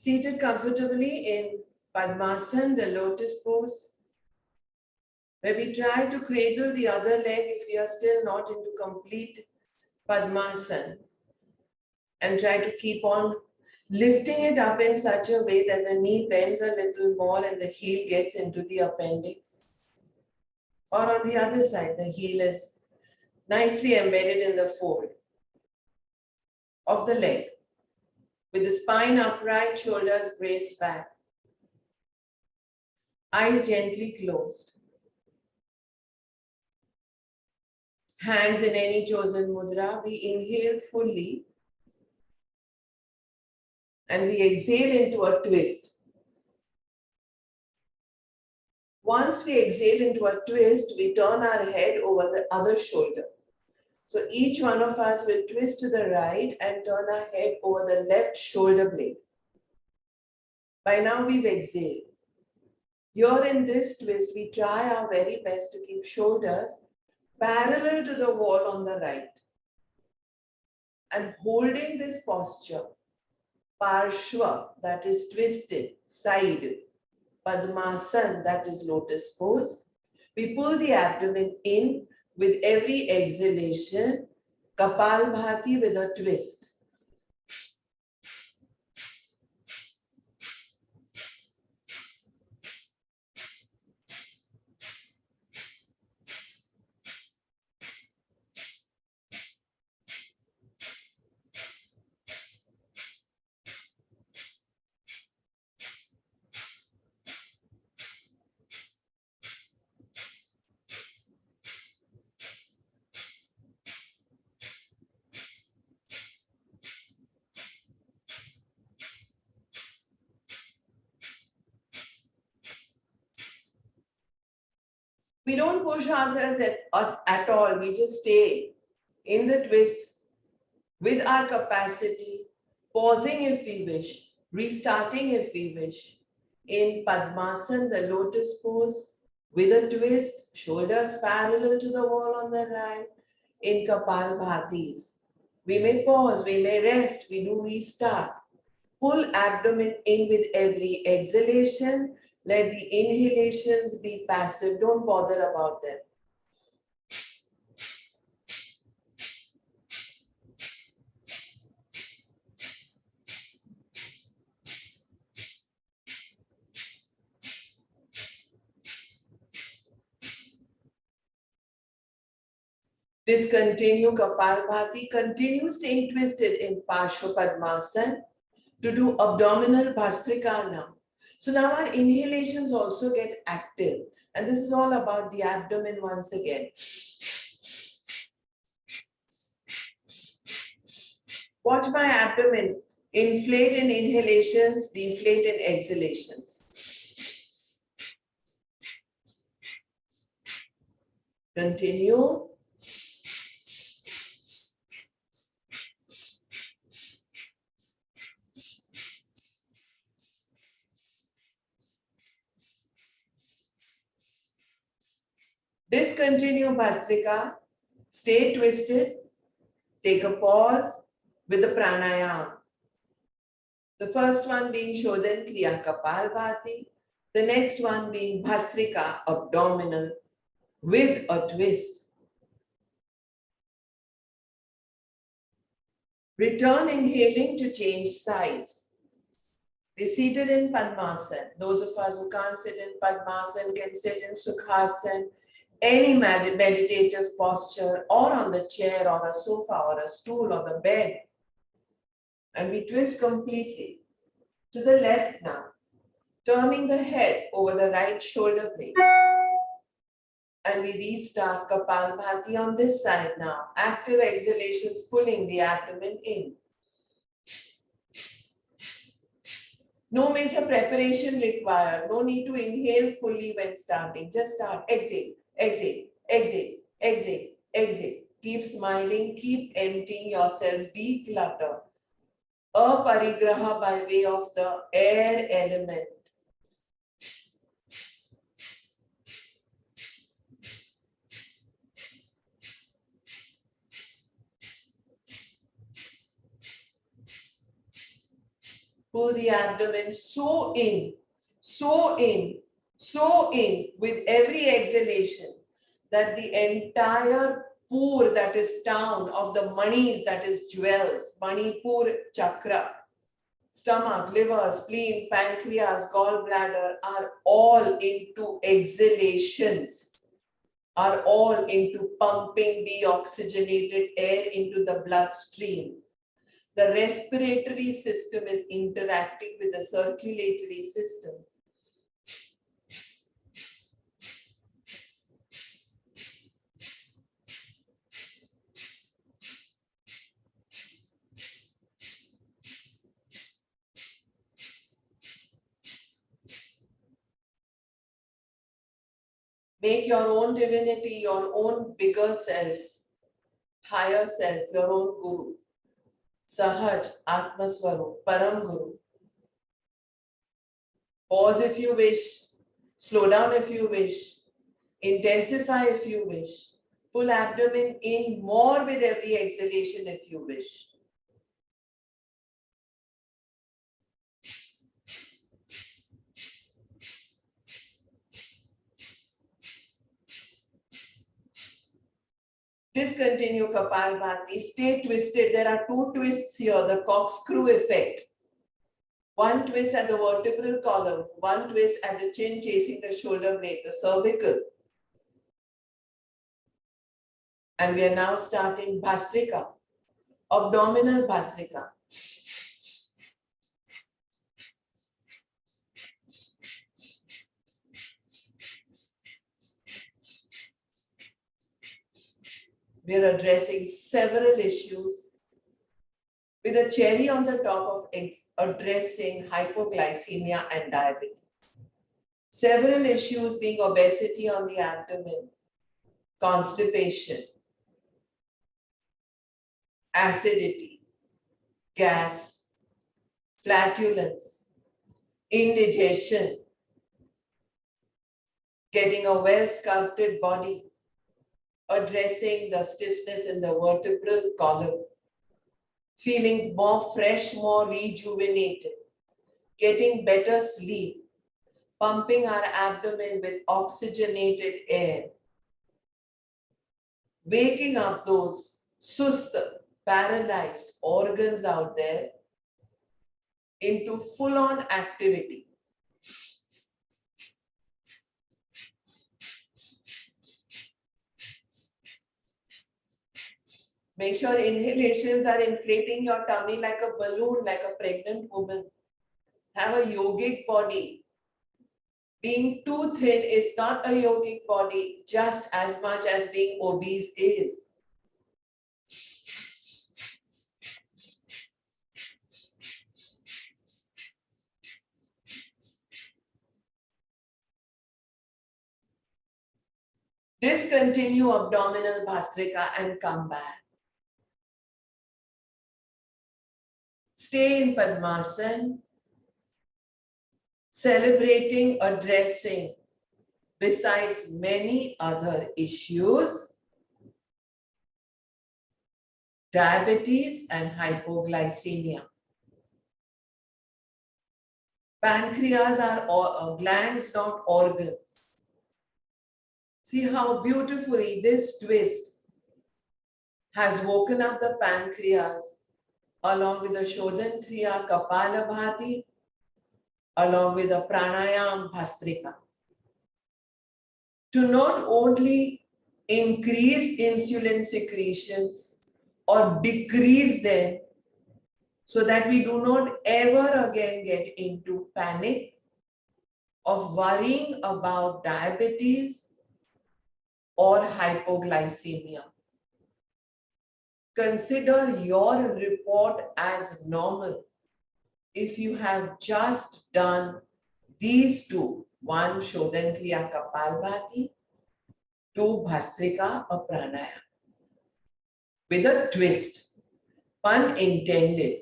Seated comfortably in Padmasana, the lotus pose, where we try to cradle the other leg if we are still not into complete Padmasana, and try to keep on lifting it up in such a way that the knee bends a little more and the heel gets into the appendix. Or on the other side, the heel is nicely embedded in the fold of the leg, with the spine upright, shoulders braced back, eyes gently closed, hands in any chosen mudra. We inhale fully and we exhale into a twist. Once we exhale into a twist, we turn our head over the other shoulder. So each one of us will twist to the right and turn our head over the left shoulder blade. By now we've exhaled. Here in this twist, we try our very best to keep shoulders parallel to the wall on the right. And holding this posture, Parshva, that is twisted, side, Padmasana, that is lotus pose. We pull the abdomen in with every exhalation, Kapalbhati with a twist. We don't push ourselves at all. We just stay in the twist with our capacity, pausing if we wish, restarting if we wish. In Padmasana, the lotus pose, with a twist, shoulders parallel to the wall on the right. In Kapalbhatis, we may pause, we may rest, we do restart. Pull abdomen in with every exhalation. Let the inhalations be passive. Don't bother about them. Discontinue Kapalbhati. Continue staying twisted in Parshva Padmasana to do abdominal Bhastrika now. So now our inhalations also get active. And this is all about the abdomen once again. Watch my abdomen. Inflate in inhalations, deflate in exhalations. Continue. Discontinue Bhastrika, stay twisted, take a pause with the pranayama. The first one being Shodhan Kriya Kapalbhati, the next one being Bhastrika abdominal with a twist. Return inhaling to change sides. Be seated in Padmasana. Those of us who can't sit in Padmasana can sit in Sukhasana, any meditative posture, or on the chair or a sofa or a stool or the bed. And we twist completely to the left now, turning the head over the right shoulder blade. And we restart Kapalbhati on this side now. Active exhalations pulling the abdomen in. No major preparation required. No need to inhale fully when starting. Just start. Exhale, exhale, exhale, exhale, exhale. Keep smiling. Keep emptying yourselves. Declutter. Aparigraha by way of the air element. Pull the abdomen so in, so in, so in with every exhalation that the entire pur, that is town of the manis, that is jewels, Manipur chakra, stomach, liver, spleen, pancreas, gallbladder are all into exhalations, are all into pumping deoxygenated air into the bloodstream. The respiratory system is interacting with the circulatory system. Make your own divinity, your own bigger self, higher self, your own guru. Sahaj, Atmaswarup, Param Guru. Pause if you wish, slow down if you wish, intensify if you wish, pull abdomen in more with every exhalation if you wish. Discontinue Kapalbhati, stay twisted. There are two twists here, the corkscrew effect. One twist at the vertebral column, one twist at the chin chasing the shoulder blade, the cervical. And we are now starting Bhastrika, abdominal Bhastrika. We are addressing several issues with a cherry on the top of addressing hypoglycemia and diabetes. Several issues being obesity on the abdomen, constipation, acidity, gas, flatulence, indigestion, getting a well-sculpted body, addressing the stiffness in the vertebral column, feeling more fresh, more rejuvenated, getting better sleep, pumping our abdomen with oxygenated air, waking up those sust, paralyzed organs out there into full-on activity. Make sure inhalations are inflating your tummy like a balloon, like a pregnant woman. Have a yogic body. Being too thin is not a yogic body, just as much as being obese is. Discontinue abdominal Bhastrika and come back. Stay in Padmasana, celebrating, addressing, besides many other issues, diabetes and hypoglycemia. Pancreas are glands, not organs. See how beautifully this twist has woken up the pancreas along with the Shodhan Kriya Kapalabhati, along with the Pranayam Bhastrika, to not only increase insulin secretions or decrease them so that we do not ever again get into panic of worrying about diabetes or hypoglycemia. Consider your report as normal if you have just done these two, one Shodhan Kriya Kapalbhati, two Bhastrika or Pranayama, with a twist, pun intended.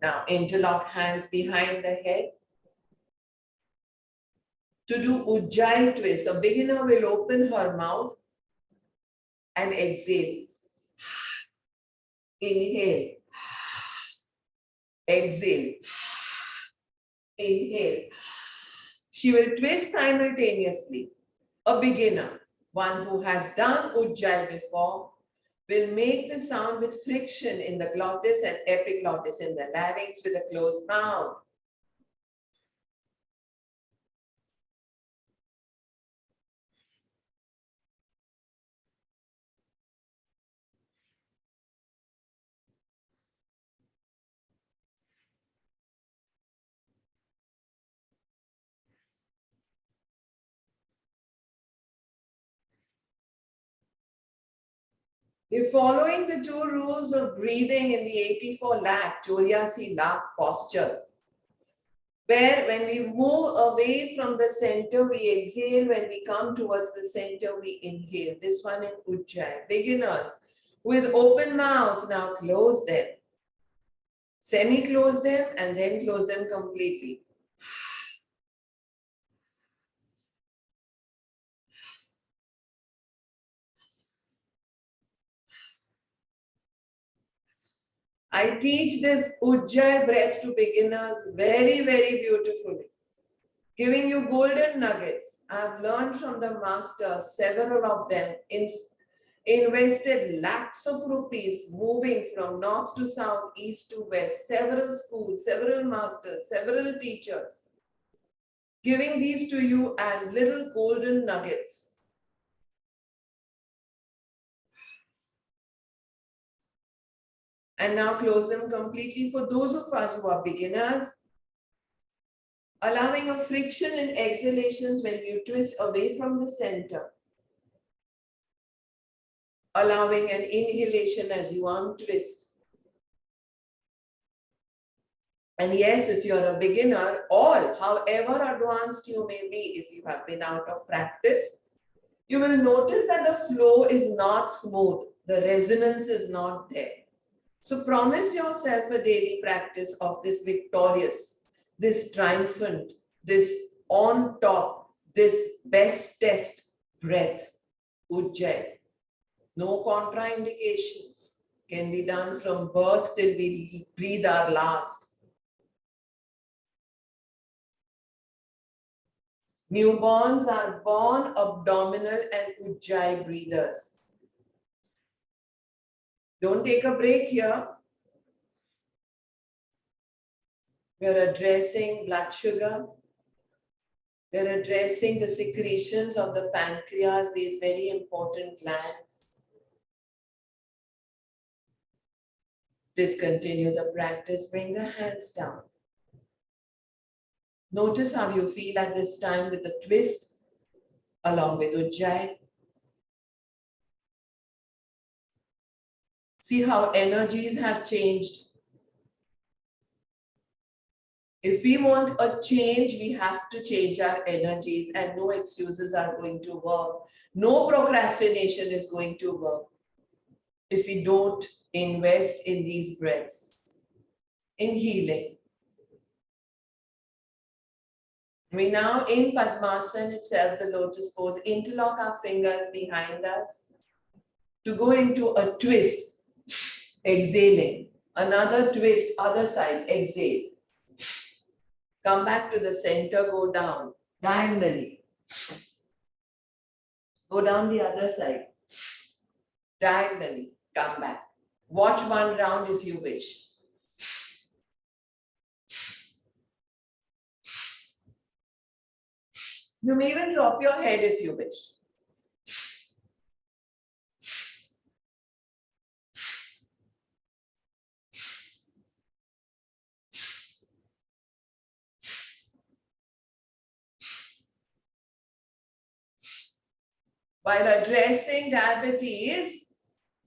Now interlock hands behind the head. to do Ujjayi twist. A beginner will open her mouth and exhale. Inhale. Exhale. Inhale. She will twist simultaneously. A beginner, one who has done Ujjayi before, will make the sound with friction in the glottis and epiglottis in the larynx with a closed mouth. If following the 2 rules of breathing in the 84 lakh, Choriasi lakh postures, where when we move away from the center, we exhale. When we come towards the center, we inhale. This one in Ujjayi. Beginners, with open mouth, now close them. Semi-close them and then close them completely. I teach this Ujjayi breath to beginners very, very beautifully, giving you golden nuggets. I've learned from the masters, several of them, invested lakhs of rupees moving from north to south, east to west, several schools, several masters, several teachers, giving these to you as little golden nuggets. And now close them completely. For those of us who are beginners, allowing a friction in exhalations when you twist away from the center. Allowing an inhalation as you untwist. And yes, if you're a beginner, or however advanced you may be, if you have been out of practice, you will notice that the flow is not smooth. The resonance is not there. So promise yourself a daily practice of this victorious, this triumphant, this on top, this best test breath, Ujjayi. No contraindications. Can be done from birth till we breathe our last. Newborns are born abdominal and Ujjayi breathers. Don't take a break here. We are addressing blood sugar. We are addressing the secretions of the pancreas, these very important glands. Discontinue the practice, bring the hands down. Notice how you feel at this time with the twist along with Ujjayi. See how energies have changed. If we want a change, we have to change our energies, and no excuses are going to work. No procrastination is going to work if we don't invest in these breaths, in healing. We now, in Padmasana itself, the lotus pose, interlock our fingers behind us to go into a twist, exhaling. Another twist, other side, exhale. Come back to the center, go down, diagonally. Go down the other side, diagonally, come back. Watch one round if you wish. You may even drop your head if you wish. While addressing diabetes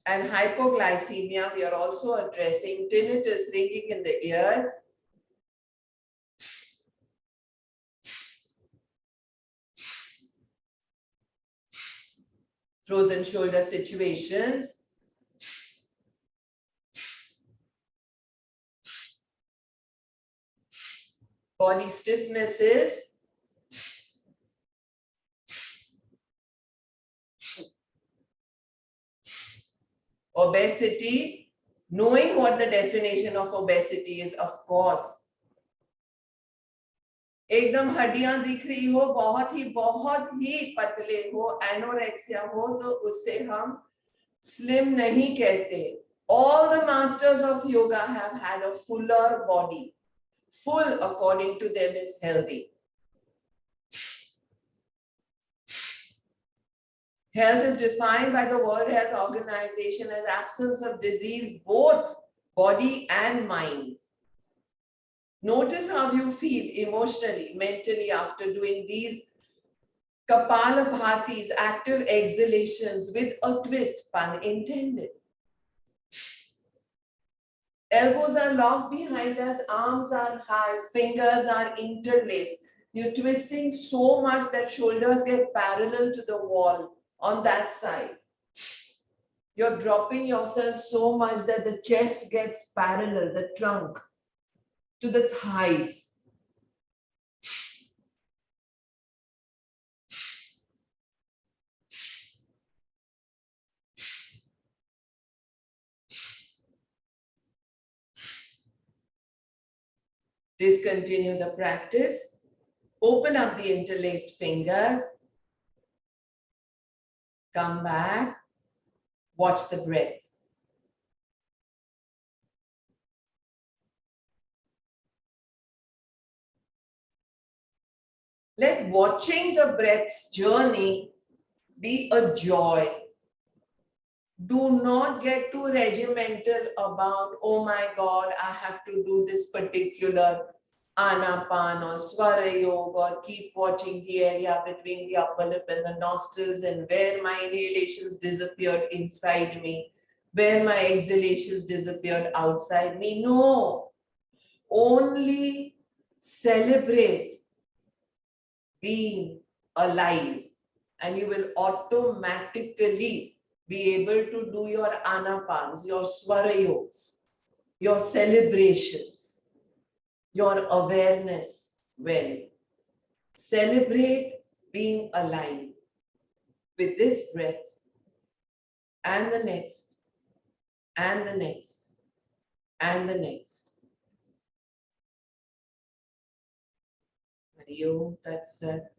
and hypoglycemia, we are also addressing tinnitus, ringing in the ears, frozen shoulder situations, body stiffnesses, Obesity, knowing what the definition of obesity is, of course. एकदम हड्डियां दिख रही हो, बहुत ही पतले हो, anorexia हो, तो उससे हम slim नहीं कहते. All the masters of yoga have had a fuller body. Full, according to them, is healthy. Health is defined by the World Health Organization as absence of disease, both body and mind. Notice how you feel emotionally, mentally after doing these Kapalabhatis, active exhalations with a twist, pun intended. Elbows are locked behind us, arms are high, fingers are interlaced. You're twisting so much that shoulders get parallel to the wall on that side. You're dropping yourself so much that the chest gets parallel, the trunk, to the thighs. Discontinue the practice. Open up the interlaced fingers. Come back. Watch the breath. Let watching the breath's journey be a joy. Do not get too regimental about, oh my God, I have to do this particular anapan or swara yoga, or keep watching the area between the upper lip and the nostrils and where my inhalations disappeared inside me, where my exhalations disappeared outside me. No, only celebrate being alive and you will automatically be able to do your anapans, your swarayos, your celebrations, your awareness well. Celebrate being alive with this breath and the next, and the next, and the next. Hari Om Tat Sat.